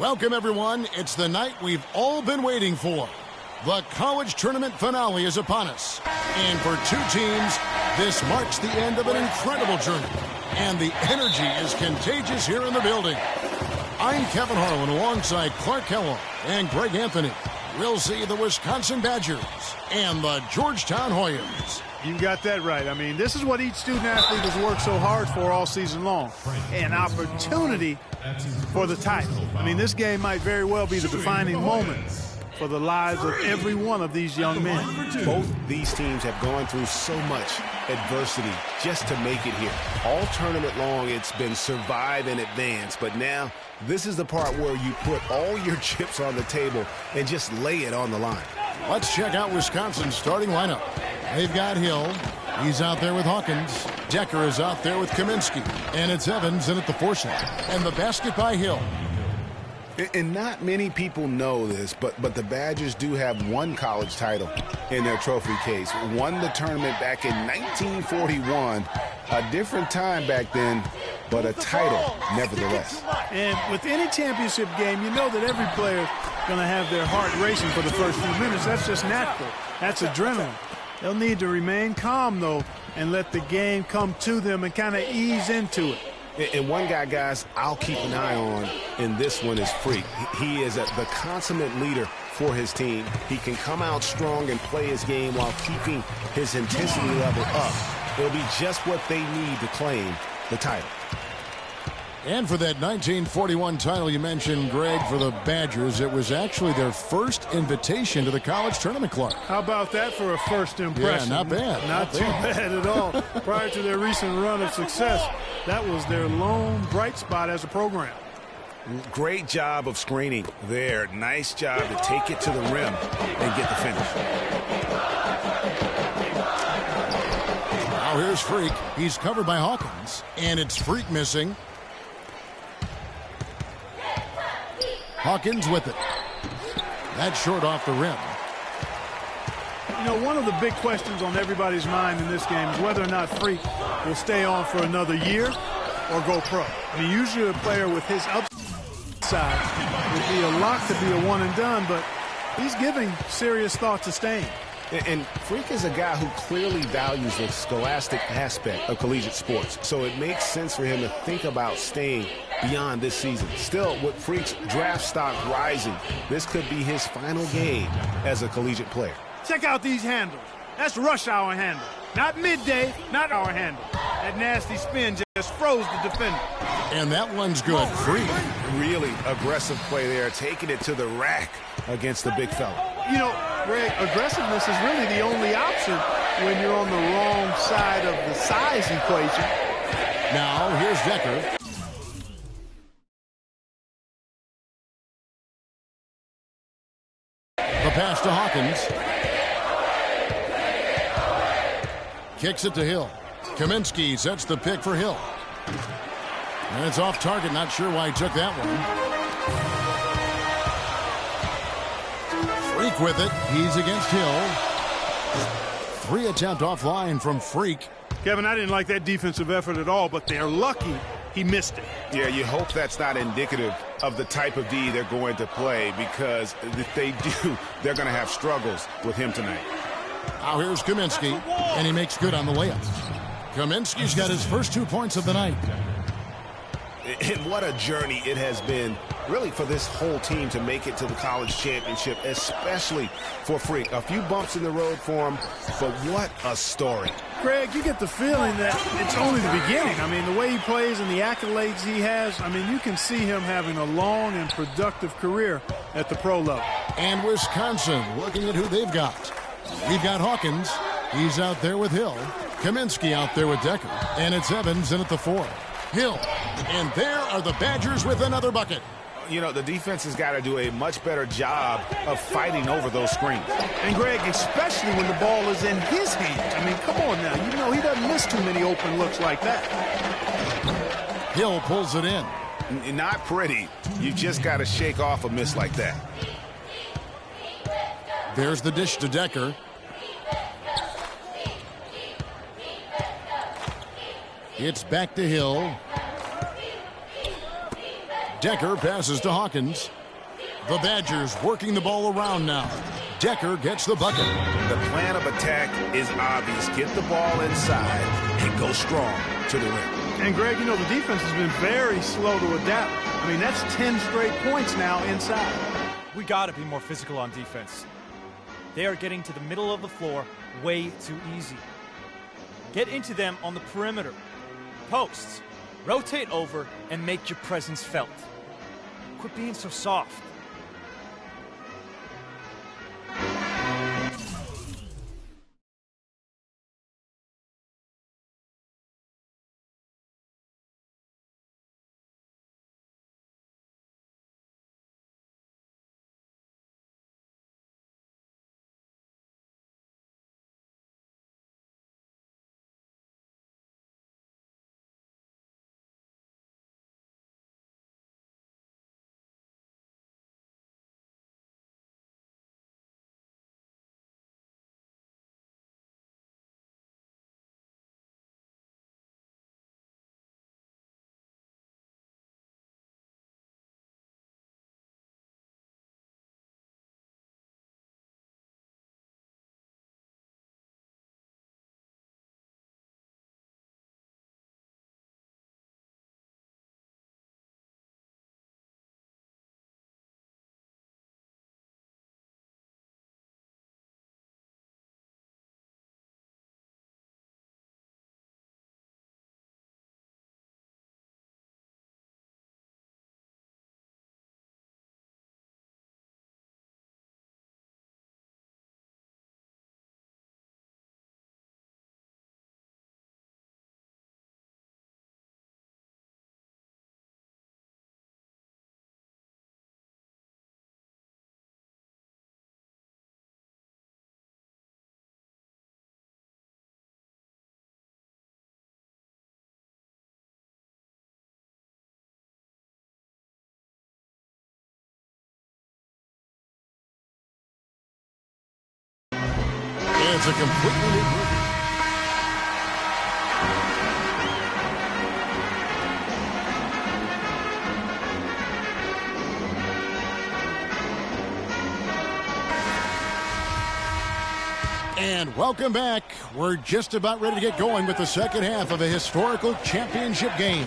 Welcome, everyone. It's the night we've all been waiting for. The college tournament finale is upon us. And for two teams, this marks the end of an incredible journey. And the energy is contagious here in the building. I'm Kevin Harlan alongside Clark Kellogg and Greg Anthony. We'll see the Wisconsin Badgers and the Georgetown Hoyas. You got that right. I mean, this is what each student-athlete has worked so hard for all season long. An opportunity for the title. I mean, this game might very well be the defining moment for the lives of every one of these young men. Both these teams have gone through so much adversity just to make it here. All tournament long, it's been survive and advance, but now this is the part where you put all your chips on the table and just lay it on the line. Let's check out Wisconsin's starting lineup. They've got Hill. He's out there with Hawkins. Decker is out there with Kaminsky. And it's Evans in at the 4 slot. And the basket by Hill. And not many people know this, but the Badgers do have one college title in their trophy case. Won the tournament back in 1941. A different time back then, but a title nevertheless. And with any championship game, you know that every player is going to have their heart racing for the first few minutes. That's just natural. That's adrenaline. They'll need to remain calm, though, and let the game come to them and kind of ease into it. And one guy, guys, I'll keep an eye on in this one is Freak. He is the consummate leader for his team. He can come out strong and play his game while keeping his intensity level up. It'll be just what they need to claim the title. And for that 1941 title you mentioned, Greg, for the Badgers, it was actually their first invitation to the college tournament, Clark. How about that for a first impression? Yeah, not bad. Not too bad at all. Prior to their recent run of success, that was their lone bright spot as a program. Great job of screening there. Nice job to take it to the rim and get the finish. Now here's Freak. He's covered by Hawkins. And it's Freak missing. Hawkins with it. That's short off the rim. You know, one of the big questions on everybody's mind in this game is whether or not Freak will stay on for another year or go pro. I mean, usually a player with his upside would be a lock to be a one and done, but he's giving serious thought to staying. And Freak is a guy who clearly values the scholastic aspect of collegiate sports, so it makes sense for him to think about staying beyond this season. Still, with Freak's draft stock rising, this could be his final game as a collegiate player. Check out these handles. That's rush hour handle. Not midday, not hour handle. That nasty spin just froze the defender. And that one's good. Freak. Really aggressive play there, taking it to the rack against the big fella. You know, Greg, aggressiveness is really the only option when you're on the wrong side of the size equation. Now, here's Decker. The pass to Hawkins. Kicks it to Hill. Kaminsky sets the pick for Hill. And it's off target. Not sure why he took that one. Freak with it. He's against Hill. 3 attempt offline from Freak. Kevin, I didn't like that defensive effort at all, but they're lucky he missed it. Yeah, you hope that's not indicative of the type of D they're going to play, because if they do, they're going to have struggles with him tonight. Now here's Kaminsky, and he makes good on the layup. Kaminsky's got his first 2 points of the night. And what a journey it has been, really, for this whole team to make it to the college championship, especially for Freak. A few bumps in the road for him, but what a story. Greg, you get the feeling that it's only the beginning. I mean, the way he plays and the accolades he has, I mean, you can see him having a long and productive career at the pro level. And Wisconsin, looking at who they've got. We've got Hawkins. He's out there with Hill. Kaminsky out there with Decker. And it's Evans in at the 4. Hill. And there are the Badgers with another bucket. You know, the defense has got to do a much better job of fighting over those screens. And, Greg, especially when the ball is in his hands. I mean, come on now. You know, he doesn't miss too many open looks like that. Hill pulls it in. Not pretty. You just got to shake off a miss like that. There's the dish to Decker. It's back to Hill. Decker passes to Hawkins. The Badgers working the ball around now. Decker gets the bucket. The plan of attack is obvious. Get the ball inside and go strong to the rim. And, Greg, you know, the defense has been very slow to adapt. I mean, that's 10 straight points now inside. We got to be more physical on defense. They are getting to the middle of the floor way too easy. Get into them on the perimeter. Posts. Rotate over and make your presence felt. Quit being so soft. It's a completely new group. And welcome back. We're just about ready to get going with the second half of a historical championship game.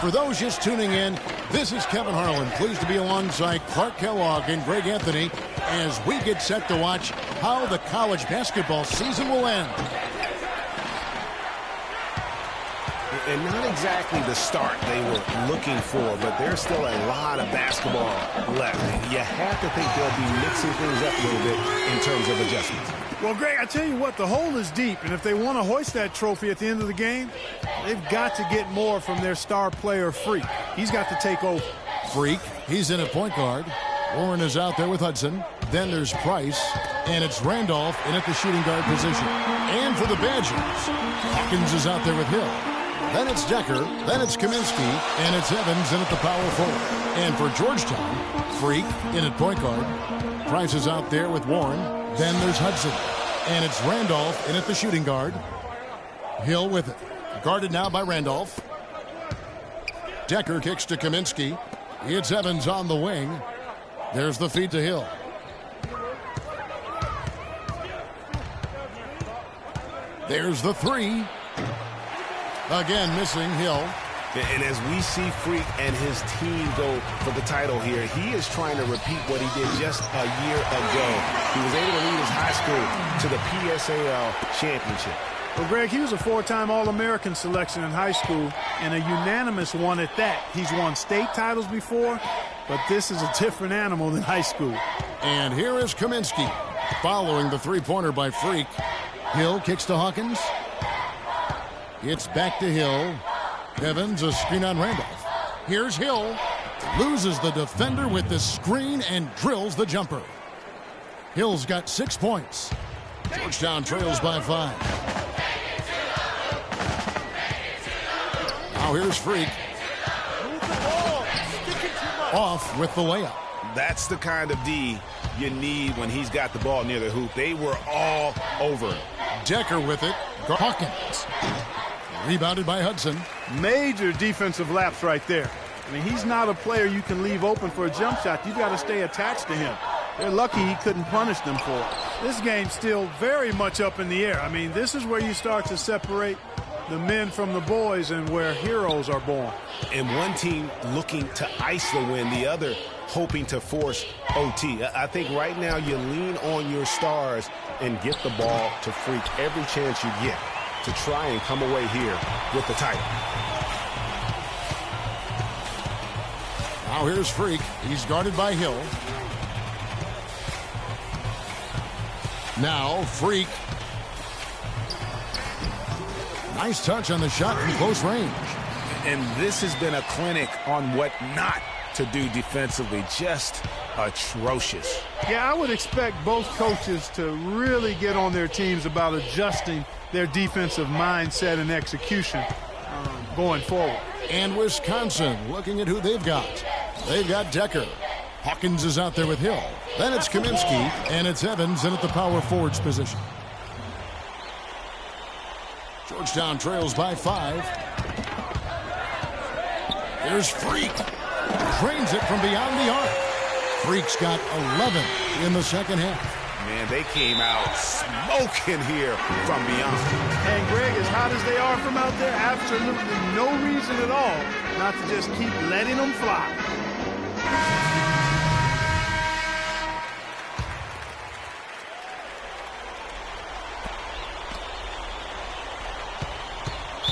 For those just tuning in, this is Kevin Harlan, pleased to be alongside Clark Kellogg and Greg Anthony as we get set to watch how the college basketball season will end. And not exactly the start they were looking for, but there's still a lot of basketball left. You have to think they'll be mixing things up a little bit in terms of adjustments. Well, Greg, I tell you what, the hole is deep, and if they want to hoist that trophy at the end of the game, they've got to get more from their star player, Freak. He's got to take over. Freak, he's in at point guard. Warren is out there with Hudson. Then there's Price, and it's Randolph in at the shooting guard position. And for the Badgers, Hawkins is out there with Hill. Then it's Decker, then it's Kaminsky, and it's Evans in at the power forward. And for Georgetown, Freak in at point guard. Price is out there with Warren. Then there's Hudson, and it's Randolph in at the shooting guard. Hill with it. Guarded now by Randolph. Decker kicks to Kaminsky. It's Evans on the wing. There's the feed to Hill. There's the three. Again, missing Hill. And as we see Freak and his team go for the title here, he is trying to repeat what he did just a year ago. He was able to lead his high school to the PSAL championship. Well, Greg, he was a four-time All-American selection in high school, and a unanimous one at that. He's won state titles before, but this is a different animal than high school. And here is Kaminsky following the three-pointer by Freak. Hill kicks to Hawkins. It's back to Hill. Evans, a screen on Randolph. Here's Hill. Loses the defender with the screen and drills the jumper. Hill's got 6 points. Georgetown trails by 5. Now here's Freak. Off with the layup. That's the kind of D you need when he's got the ball near the hoop. They were all over him. Decker with it. Hawkins. Rebounded by Hudson. Major defensive lapse right there. I mean, he's not a player you can leave open for a jump shot. You've got to stay attached to him. They're lucky he couldn't punish them for it. This game's still very much up in the air. I mean, this is where you start to separate the men from the boys and where heroes are born. And one team looking to ice the win, the other hoping to force OT. I think right now you lean on your stars and get the ball to Freak every chance you get to try and come away here with the title. Now here's Freak. He's guarded by Hill. Now Freak. Nice touch on the shot from close range. And this has been a clinic on what not to do defensively. Just atrocious. Yeah, I would expect both coaches to really get on their teams about adjusting their defensive mindset and execution going forward. And Wisconsin looking at who they've got. They've got Decker. Hawkins is out there with Hill. Then it's Kaminsky, and it's Evans in at the power forwards position. Georgetown trails by 5. Here's Freak. Drains it from beyond the arc. Freak's got 11 in the second half. Man, they came out smoking here from beyond. And Greg, as hot as they are from out there, absolutely no reason at all not to just keep letting them fly.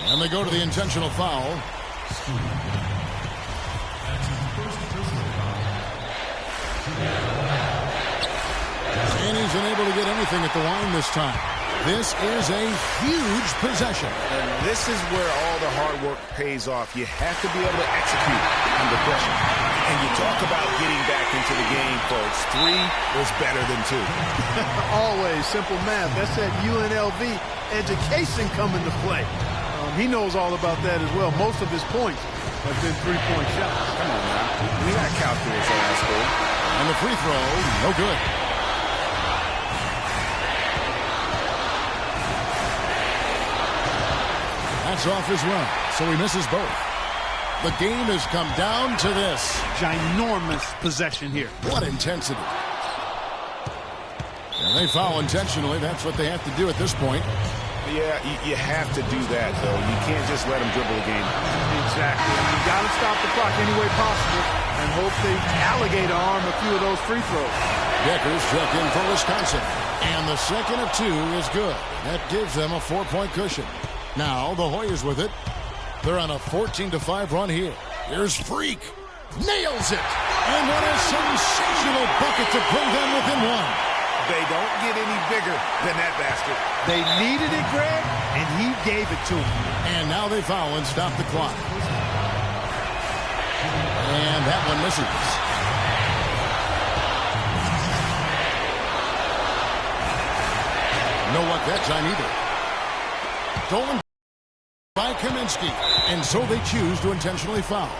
And they go to the intentional foul. And he's unable to get anything at the line this time. This is a huge possession. And this is where all the hard work pays off. You have to be able to execute under pressure. And you talk about getting back into the game, folks. 3 is better than 2. Always simple math. That's that UNLV education coming to play. He knows all about that as well. Most of his points have been three-point shots. Come on now. We got calculus in high school. And the free throw, no good. That's off his run, so he misses both. The game has come down to this. Ginormous possession here. What intensity. And they foul intentionally. That's what they have to do at this point. Yeah, you have to do that, though. You can't just let them dribble the game. Exactly. You got to stop the clock any way possible and hope they alligator arm a few of those free throws. Deckers check in for Wisconsin. And the second of 2 is good. That gives them a 4-point cushion. Now the Hoyas with it. They're on a 14-5 run here. Here's Freak. Nails it. And what a sensational bucket to bring them within 1. They don't get any bigger than that basket. They needed it, Greg, and he gave it to them. And now they foul and stop the clock. And that one misses. No luck that time either. Stolen by Kaminsky. And so they choose to intentionally foul.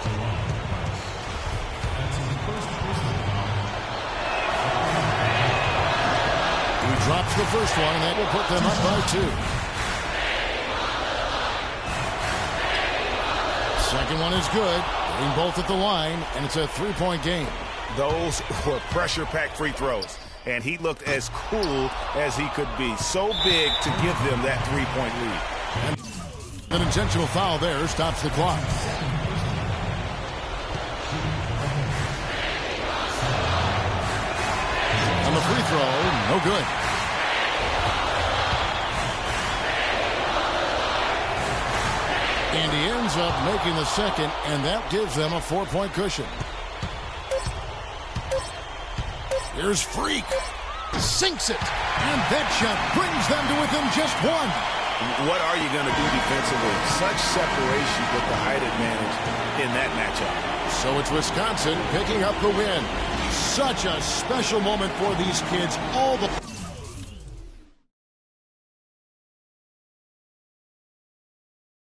Drops the first one, and that will put them up by 2. Second one is good. Getting both at the line, and it's a 3-point game. Those were pressure-packed free throws, and he looked as cool as he could be. So big to give them that 3-point lead. And an intentional foul there stops the clock. On the free throw, no good. And he ends up making the second, and that gives them a 4-point cushion. Here's Freak. Sinks it. And that shot brings them to within just 1. What are you going to do defensively? Such separation with the height advantage in that matchup. So it's Wisconsin picking up the win. Such a special moment for these kids. All the